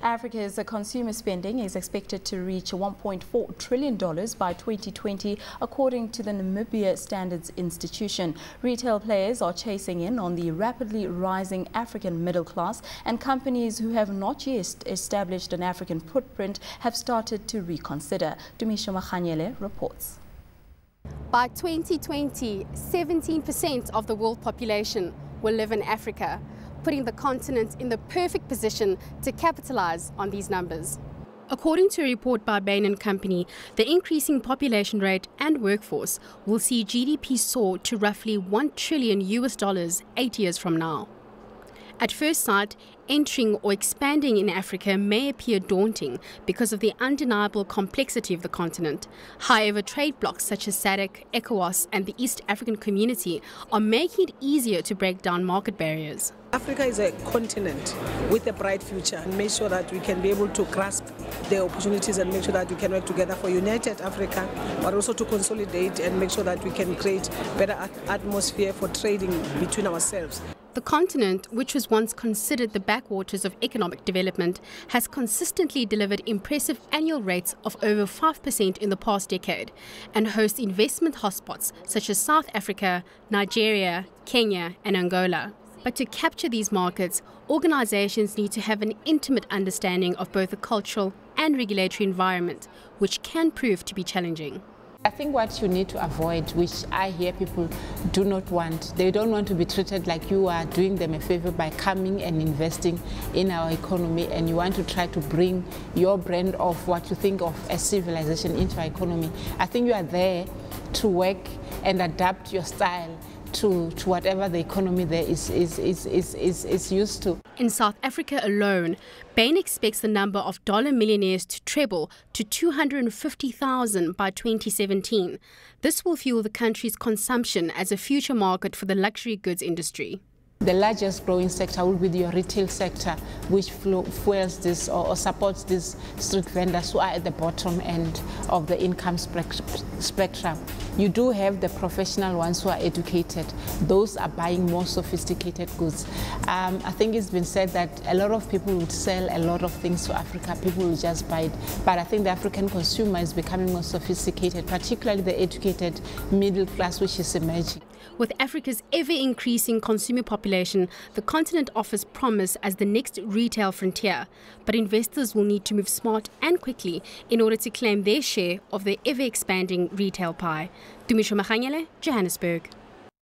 Africa's consumer spending is expected to reach $1.4 trillion by 2020, according to the Namibian Standards Institution. Retail players are chasing in on the rapidly rising African middle class, and companies who have not yet established an African footprint have started to reconsider. Tumisho Maganyele reports. By 2020, 17% of the world population will live in Africa, putting the continent in the perfect position to capitalize on these numbers. According to a report by Bain & Company, the increasing population rate and workforce will see GDP soar to roughly $1 trillion 8 years from now. At first sight, entering or expanding in Africa may appear daunting because of the undeniable complexity of the continent. However, trade blocs such as SADC, ECOWAS and the East African Community are making it easier to break down market barriers. Africa is a continent with a bright future, and make sure that we can be able to grasp the opportunities and make sure that we can work together for united Africa, but also to consolidate and make sure that we can create better atmosphere for trading between ourselves. The continent, which was once considered the backwaters of economic development, has consistently delivered impressive annual rates of over 5% in the past decade and hosts investment hotspots such as South Africa, Nigeria, Kenya and Angola. But to capture these markets, organizations need to have an intimate understanding of both the cultural and regulatory environment, which can prove to be challenging. I think what you need to avoid, which I hear people do not want, they don't want to be treated like you are doing them a favor by coming and investing in our economy, and you want to try to bring your brand of what you think of as civilization into our economy. I think you are there to work and adapt your style to whatever the economy there is used to. In South Africa alone, Bain expects the number of dollar millionaires to treble to 250,000 by 2017. This will fuel the country's consumption as a future market for the luxury goods industry. The largest growing sector will be your retail sector, which fuels this or supports these street vendors who are at the bottom end of the income spectrum. You do have the professional ones who are educated. Those are buying more sophisticated goods. I think it's been said that a lot of people would sell a lot of things to Africa. People will just buy it. But I think the African consumer is becoming more sophisticated, particularly the educated middle class, which is emerging. With Africa's ever-increasing consumer population, the continent offers promise as the next retail frontier. But investors will need to move smart and quickly in order to claim their share of the ever-expanding retail pie. Tumisho Maganyele, Johannesburg.